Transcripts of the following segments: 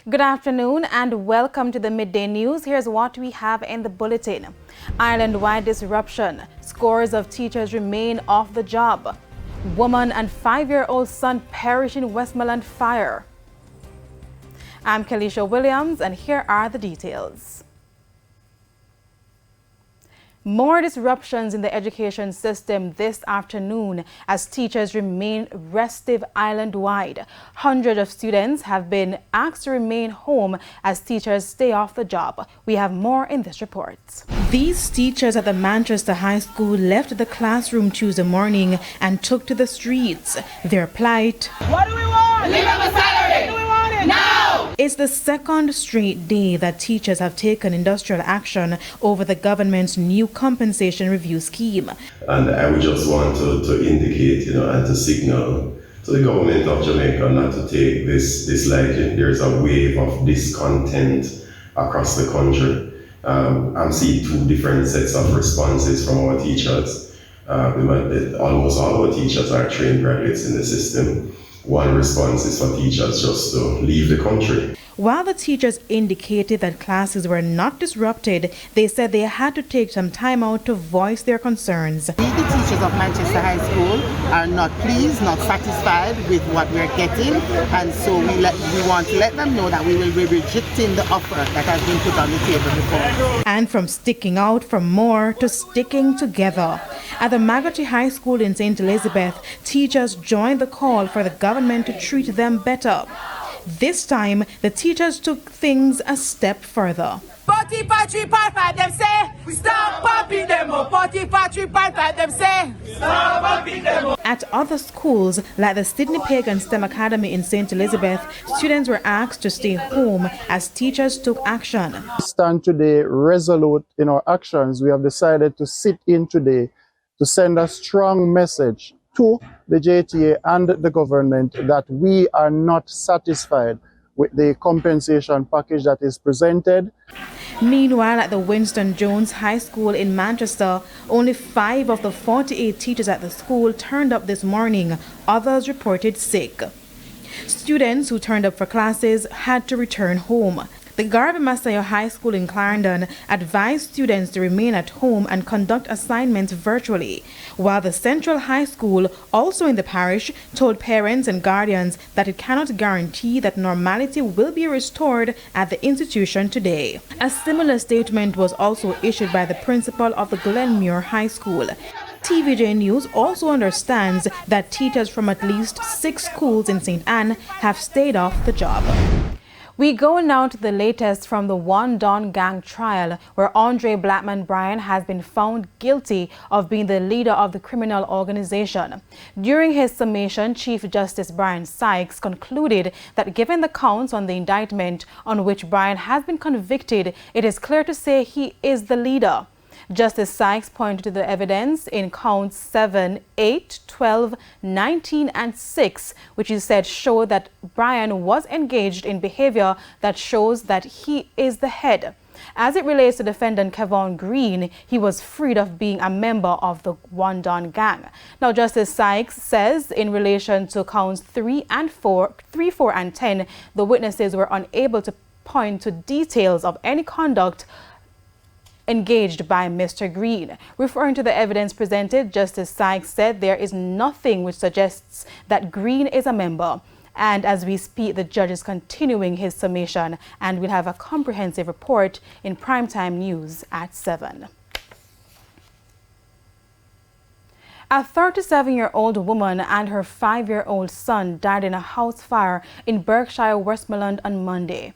Good afternoon and welcome to the Midday News. Here's what we have in the bulletin. Island-wide disruption. Scores of teachers remain off the job. Woman and 5-year-old son perish in Westmoreland fire. I'm Kelisha Williams and here are the details. More disruptions in the education system this afternoon as teachers remain restive island-wide. Hundreds of students have been asked to remain home as teachers stay off the job. We have more in this report. These teachers at the Manchester High School left the classroom Tuesday morning and took to the streets. Their plight. What do we want? Live up a salary. What do we want it? Now! It's the second straight day that teachers have taken industrial action over the government's new compensation review scheme. And I would just want to indicate, and to signal to the government of Jamaica not to take this lightly. There's a wave of discontent across the country. I'm seeing two different sets of responses from our teachers. Almost all our teachers are trained graduates in the system. One response is for teachers just to leave the country. While the teachers indicated that classes were not disrupted, they said they had to take some time out to voice their concerns. We, the teachers of Manchester High School, are not pleased, not satisfied with what we're getting, and so we want to let them know that we will be rejecting the offer that has been put on the table before. And from sticking out for more to sticking together. At the Magotty High School in St. Elizabeth, teachers joined the call for the government to treat them better. This time, the teachers took things a step further. 45 them say, stop pumping them up. 45 them say, stop pumping them up. At other schools, like the Sydney Pagan STEM Academy in St. Elizabeth, students were asked to stay home as teachers took action. We stand today resolute in our actions. We have decided to sit in today to send a strong message to the JTA and the government that we are not satisfied with the compensation package that is presented. Meanwhile, at the Winston Jones High School in Manchester, only 5 of the 48 teachers at the school turned up this morning. Others reported sick. Students who turned up for classes had to return home. The Garvey Masayo High School in Clarendon advised students to remain at home and conduct assignments virtually, while the Central High School, also in the parish, told parents and guardians that it cannot guarantee that normality will be restored at the institution today. A similar statement was also issued by the principal of the Glenmuir High School. TVJ News also understands that teachers from at least 6 schools in St. Anne have stayed off the job. We go now to the latest from the One Don Gang trial, where Andre Blackman Bryan has been found guilty of being the leader of the criminal organization. During his summation, Chief Justice Brian Sykes concluded that given the counts on the indictment on which Bryan has been convicted, it is clear to say he is the leader. Justice Sykes pointed to the evidence in counts 7, 8, 12, 19 and 6, which he said showed that Bryan was engaged in behavior that shows that he is the head. As it relates to defendant Kevon Green, he was freed of being a member of the One Don Gang. Now, Justice Sykes says in relation to counts 3, 4 and 10, the witnesses were unable to point to details of any conduct engaged by Mr. Green. Referring to the evidence presented, Justice Sykes said there is nothing which suggests that Green is a member. And as we speak, the judge is continuing his summation and will have a comprehensive report in primetime news at 7. A 37-year-old woman and her 5-year-old son died in a house fire in Berkshire, Westmoreland on Monday.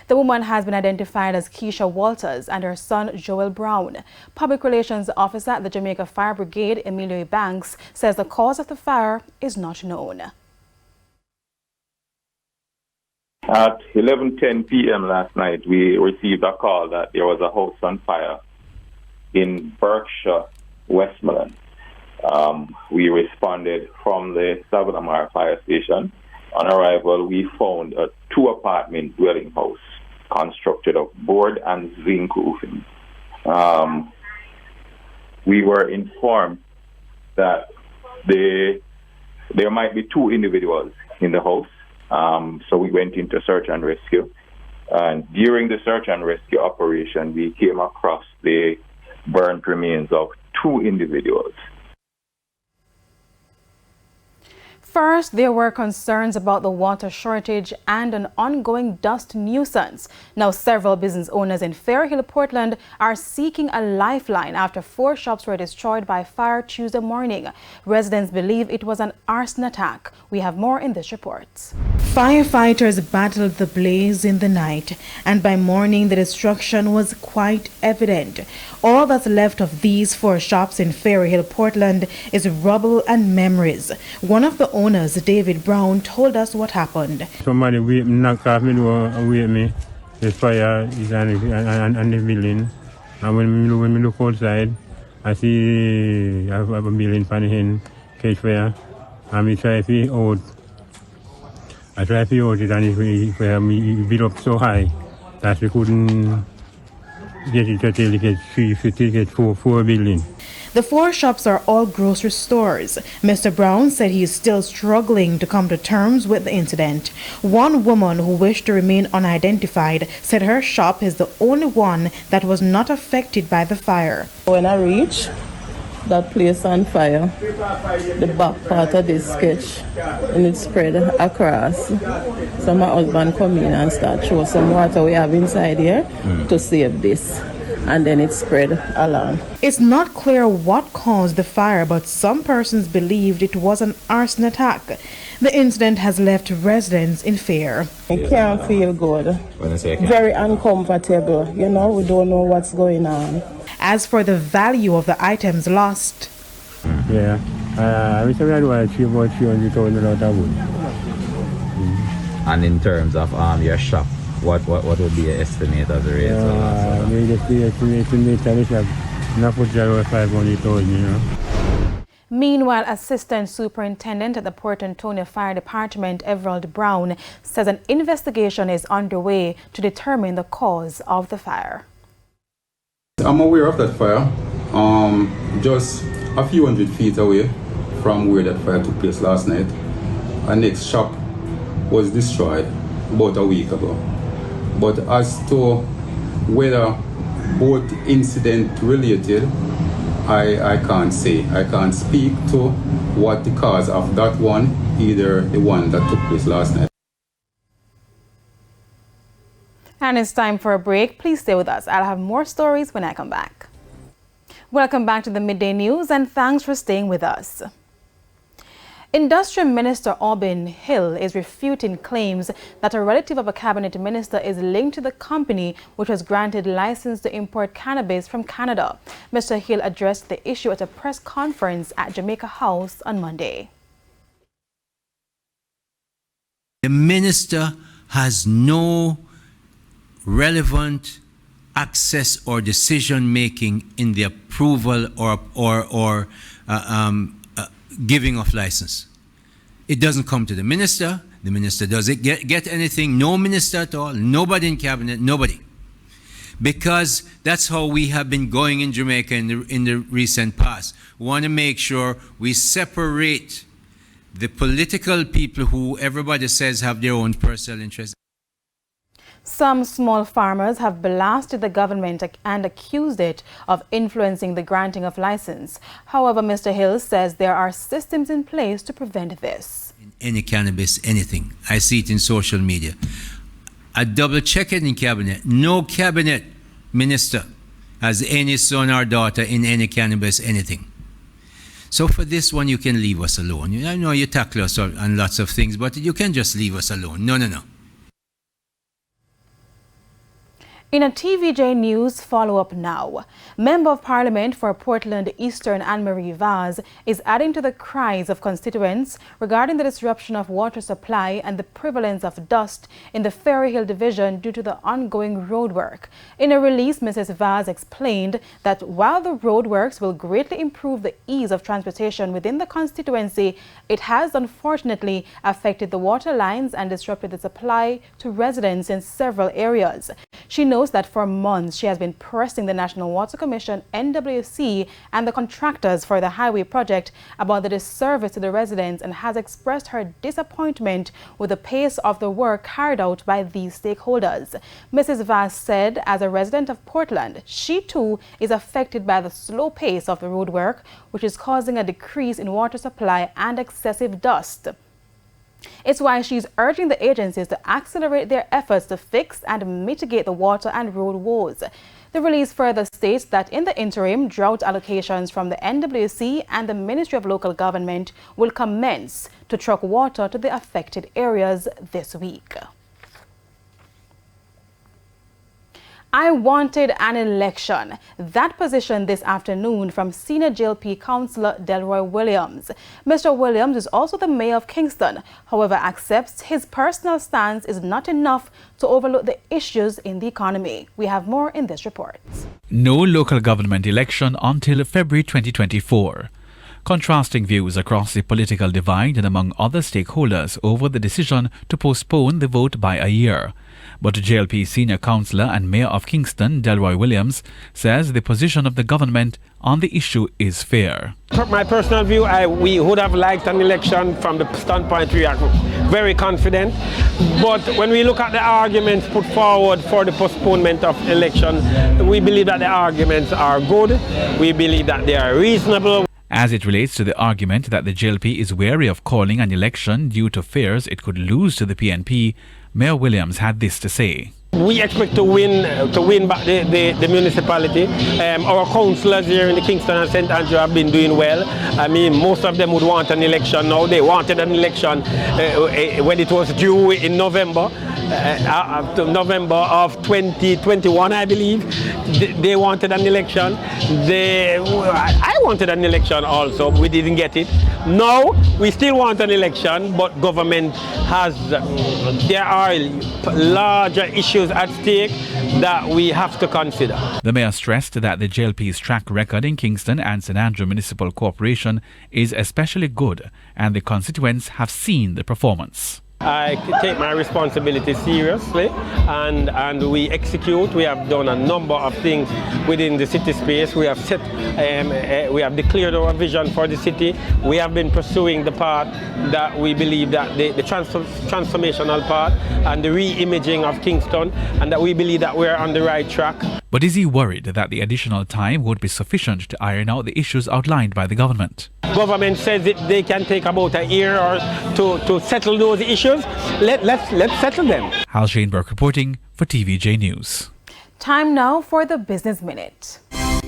The woman has been identified as Keisha Walters and her son Joel Brown. Public Relations Officer at the Jamaica Fire Brigade, Emilio Banks, says the cause of the fire is not known. At 11:10 p.m. last night, we received a call that there was a house on fire in Berkshire, Westmoreland. We responded from the Savanamar Fire Station. On arrival, we found a 2-apartment dwelling house constructed of board and zinc roofing. We were informed that there might be 2 individuals in the house, so we went into search and rescue. And during the search and rescue operation, we came across the burnt remains of 2 individuals. First, there were concerns about the water shortage and an ongoing dust nuisance. Now, several business owners in Fairhill, Portland are seeking a lifeline after 4 shops were destroyed by fire Tuesday morning. Residents believe it was an arson attack. We have more in this report. Firefighters battled the blaze in the night, and by morning the destruction was quite evident. All that's left of these 4 shops in Fairhill, Portland is rubble and memories. One of the owners, David Brown, told us what happened. Somebody knocked off me door and wake me. The fire is on the building. And when we look outside, I see I have a building for the hen, catch fire. And we try to out. I try to out it and it built up so high that we couldn't get it until it get 4 buildings. The 4 shops are all grocery stores. Mr. Brown said he is still struggling to come to terms with the incident. One woman who wished to remain unidentified said her shop is the only one that was not affected by the fire. When I reached that place on fire, the back part of this sketch, and it spread across. So my husband come in and start throw some water we have inside here to save this. And then it spread along. It's not clear what caused the fire, but some persons believed it was an arson attack. The incident has left residents in fear. I can't feel good. Very uncomfortable. You know, we don't know what's going on. As for the value of the items lost, Yeah, I wish I had about $300,000 of wood. And in terms of your shop, what would be your estimate of the rate? We just estimate the shop, not put $500,000, you know. Meanwhile, Assistant Superintendent at the Port Antonio Fire Department, Everald Brown, says an investigation is underway to determine the cause of the fire. I'm aware of that fire, just a few hundred feet away from where that fire took place last night. Our next shop was destroyed about a week ago. But as to whether both incident related, I can't say. I can't speak to what the cause of that one, either the one that took place last night. And it's time for a break. Please stay with us. I'll have more stories when I come back. Welcome back to the Midday News, and thanks for staying with us. Industrial Minister Aubin Hill is refuting claims that a relative of a cabinet minister is linked to the company which was granted license to import cannabis from Canada. Mr. Hill addressed the issue at a press conference at Jamaica House on Monday. The minister has no relevant access or decision making in the approval or giving of license. It doesn't come to the minister. The minister doesn't get anything. No minister at all. Nobody in cabinet. Nobody. Because that's how we have been going in Jamaica in the recent past. We want to make sure we separate the political people who everybody says have their own personal interests. Some small farmers have blasted the government and accused it of influencing the granting of license. However, Mr. Hill says there are systems in place to prevent this. In any cannabis, anything. I see it in social media. I double check it in cabinet. No cabinet minister has any son or daughter in any cannabis, anything. So for this one, you can leave us alone. I know you tackle us on lots of things, but you can just leave us alone. No. In a TVJ News follow-up now, Member of Parliament for Portland Eastern Anne-Marie Vaz is adding to the cries of constituents regarding the disruption of water supply and the prevalence of dust in the Fairhill division due to the ongoing roadwork. In a release, Mrs. Vaz explained that while the roadworks will greatly improve the ease of transportation within the constituency, it has unfortunately affected the water lines and disrupted the supply to residents in several areas. She knows that for months she has been pressing the National Water Commission, NWC, and the contractors for the highway project about the disservice to the residents and has expressed her disappointment with the pace of the work carried out by these stakeholders. Mrs. Vass said, as a resident of Portland, she too is affected by the slow pace of the road work, which is causing a decrease in water supply and excessive dust. It's why she's urging the agencies to accelerate their efforts to fix and mitigate the water and road woes. The release further states that in the interim, drought allocations from the NWC and the Ministry of Local Government will commence to truck water to the affected areas this week. I wanted an election. That position this afternoon from Senior JLP Councillor Delroy Williams. Mr. Williams is also the mayor of Kingston, however accepts his personal stance is not enough to overlook the issues in the economy. We have more in this report. No local government election until February 2024. Contrasting views across the political divide and among other stakeholders over the decision to postpone the vote by a year. But JLP Senior Councillor and Mayor of Kingston, Delroy Williams, says the position of the government on the issue is fair. My personal view, we would have liked an election. From the standpoint we are very confident. But when we look at the arguments put forward for the postponement of election, we believe that the arguments are good. We believe that they are reasonable. As it relates to the argument that the JLP is wary of calling an election due to fears it could lose to the PNP, Mayor Williams had this to say. We expect to win back the municipality. Our councillors here in the Kingston and St. Andrew have been doing well. I mean, most of them would want an election now. They wanted an election when it was due in November of 2021, I believe. They wanted an election. I wanted an election also. We didn't get it. Now we still want an election, but government there are larger issues at stake that we have to consider. The mayor stressed that the JLP's track record in Kingston and St. Andrew Municipal Corporation is especially good, and the constituents have seen the performance. I take my responsibility seriously, and we execute. We have done a number of things within the city space. We have we have declared our vision for the city. We have been pursuing the path that we believe that the transformational path and the re-imaging of Kingston, and that we believe that we are on the right track. But is he worried that the additional time would be sufficient to iron out the issues outlined by the government? Government says that they can take about a year or to settle those issues. Let's settle them. Hal Shaneberg reporting for TVJ News. Time now for the Business Minute.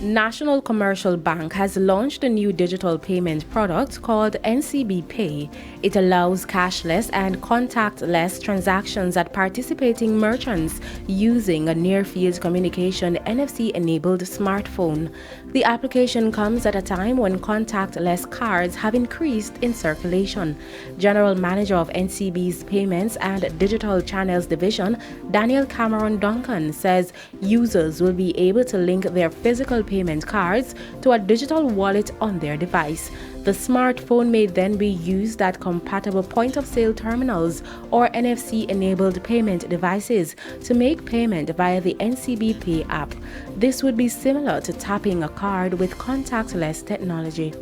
National Commercial Bank has launched a new digital payment product called NCB Pay. It allows cashless and contactless transactions at participating merchants using a near-field communication NFC-enabled smartphone. The application comes at a time when contactless cards have increased in circulation. General Manager of NCB's Payments and Digital Channels Division, Daniel Cameron Duncan, says users will be able to link their physical payment cards to a digital wallet on their device. The smartphone may then be used at compatible point-of-sale terminals or NFC-enabled payment devices to make payment via the NCB Pay app. This would be similar to tapping a card with contactless technology.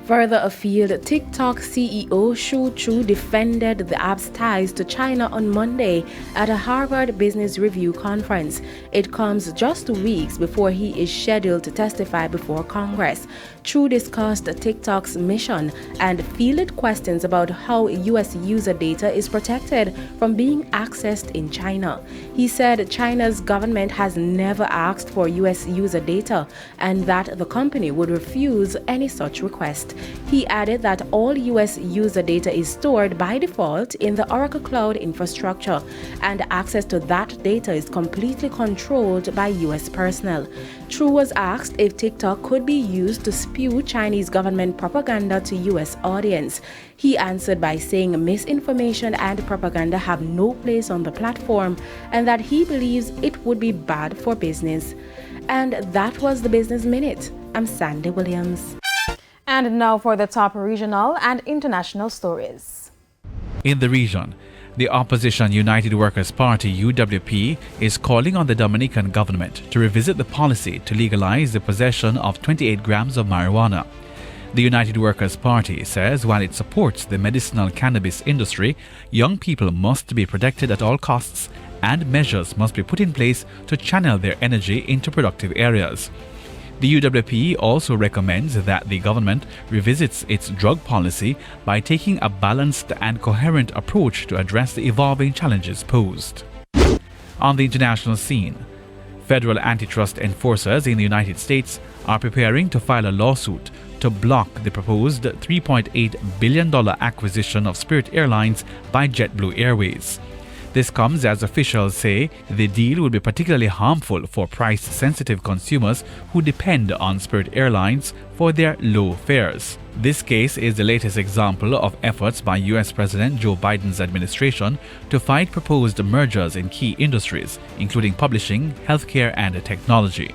Further afield, TikTok CEO Shu Chu defended the app's ties to China on Monday at a Harvard Business Review conference. It comes just weeks before he is scheduled to testify before Congress. Chu discussed TikTok's mission and fielded questions about how U.S. user data is protected from being accessed in China. He said China's government has never asked for U.S. user data and that the company would refuse any such request. He added that all U.S. user data is stored by default in the Oracle Cloud infrastructure, and access to that data is completely controlled by U.S. personnel. Chu was asked if TikTok could be used to spew Chinese government propaganda to U.S. audience. He answered by saying misinformation and propaganda have no place on the platform and that he believes it would be bad for business. And that was the Business Minute. I'm Sandy Williams. And now for the top regional and international stories. In the region, The opposition United Workers' Party, UWP, is calling on the Dominican government to revisit the policy to legalize the possession of 28 grams of marijuana. The United Workers' Party says while it supports the medicinal cannabis industry, young people must be protected at all costs and measures must be put in place to channel their energy into productive areas. The UWP also recommends that the government revisits its drug policy by taking a balanced and coherent approach to address the evolving challenges posed. On the international scene, federal antitrust enforcers in the United States are preparing to file a lawsuit to block the proposed $3.8 billion acquisition of Spirit Airlines by JetBlue Airways. This comes as officials say the deal will be particularly harmful for price-sensitive consumers who depend on Spirit Airlines for their low fares. This case is the latest example of efforts by U.S. President Joe Biden's administration to fight proposed mergers in key industries, including publishing, healthcare, and technology.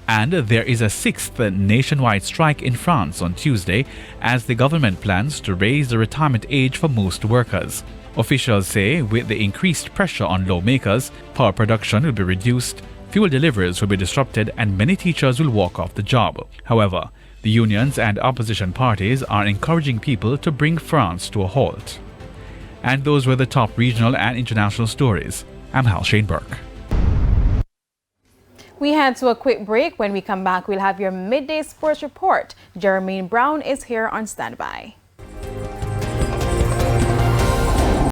And there is a sixth nationwide strike in France on Tuesday as the government plans to raise the retirement age for most workers. Officials say with the increased pressure on lawmakers, power production will be reduced, fuel deliveries will be disrupted, and many teachers will walk off the job. However, the unions and opposition parties are encouraging people to bring France to a halt. And those were the top regional and international stories. I'm Hal Shane Burke. We head to a quick break. When we come back, we'll have your midday sports report. Jermaine Brown is here on standby.